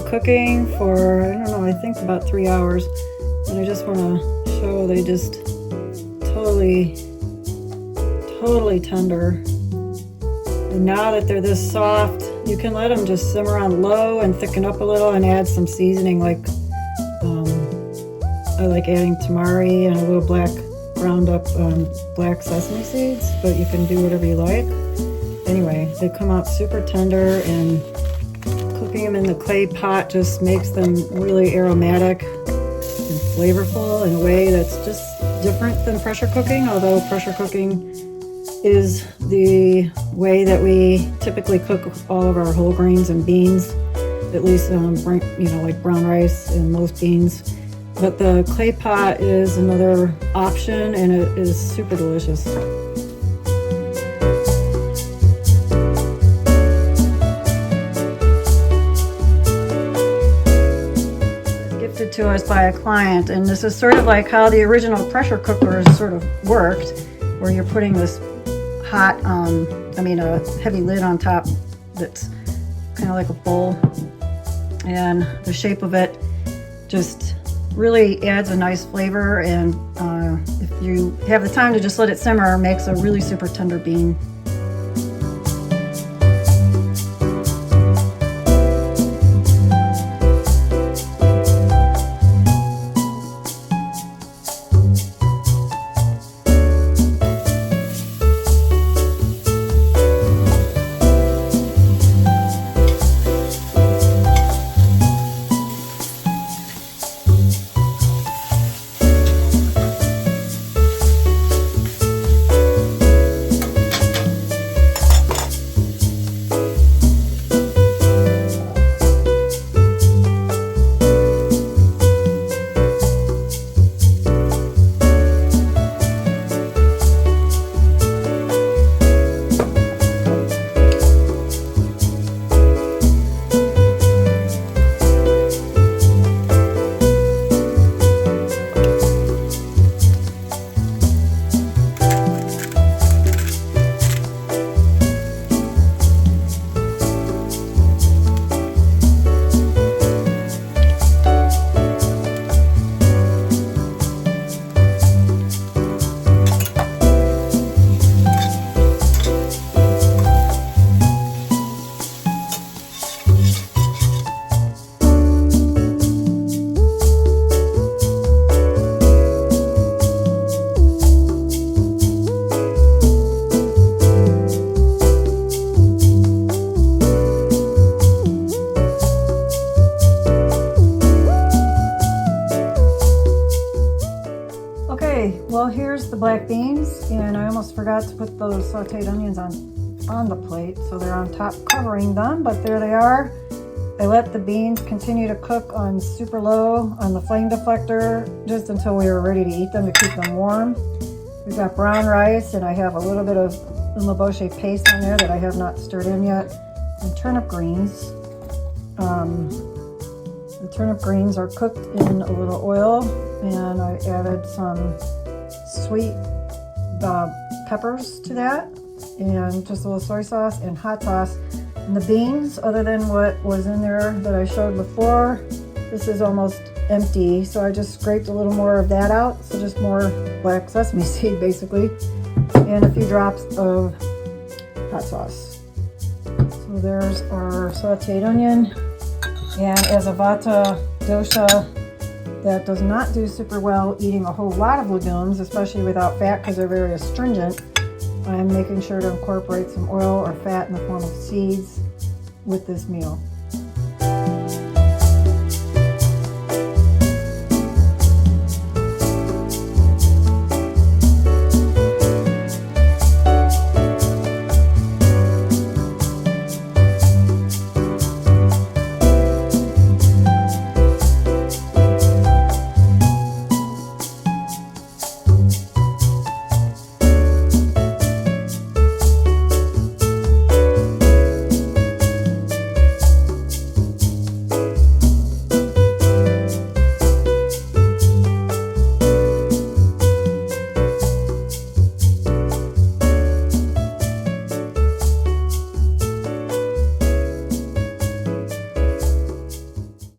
cooking for, I don't know, I think about 3 hours. And I just want to show they just totally tender. And now that they're this soft, you can let them just simmer on low and thicken up a little and add some seasoning, like I like adding tamari and a little ground up black sesame seeds, but you can do whatever you like. Anyway, they come out super tender, and cooking them in the clay pot just makes them really aromatic and flavorful in a way that's just different than pressure cooking, although pressure cooking is the way that we typically cook all of our whole grains and beans, at least like brown rice and most beans. But the clay pot is another option, and it is super delicious. Gifted to us by a client, and this is sort of like how the original pressure cookers sort of worked, where you're putting this hot, a heavy lid on top that's kind of like a bowl, and the shape of it just really adds a nice flavor, and if you have the time to just let it simmer, it makes a really super tender bean. Well, here's the black beans, and I almost forgot to put those sauteed onions on the plate, so they're on top covering them, but there they are. I let the beans continue to cook on super low on the flame deflector just until we were ready to eat them, to keep them warm. We've got brown rice, and I have a little bit of umeboshi paste on there that I have not stirred in yet, and turnip greens. The turnip greens are cooked in a little oil, and I added some sweet peppers to that, and just a little soy sauce and hot sauce. And the beans, other than what was in there that I showed before, this is almost empty, so I just scraped a little more of that out, so just more black sesame seed basically, and a few drops of hot sauce. So there's our sauteed onion. And as a Vata dosha that does not do super well eating a whole lot of legumes, especially without fat because they're very astringent, I'm making sure to incorporate some oil or fat in the form of seeds with this meal.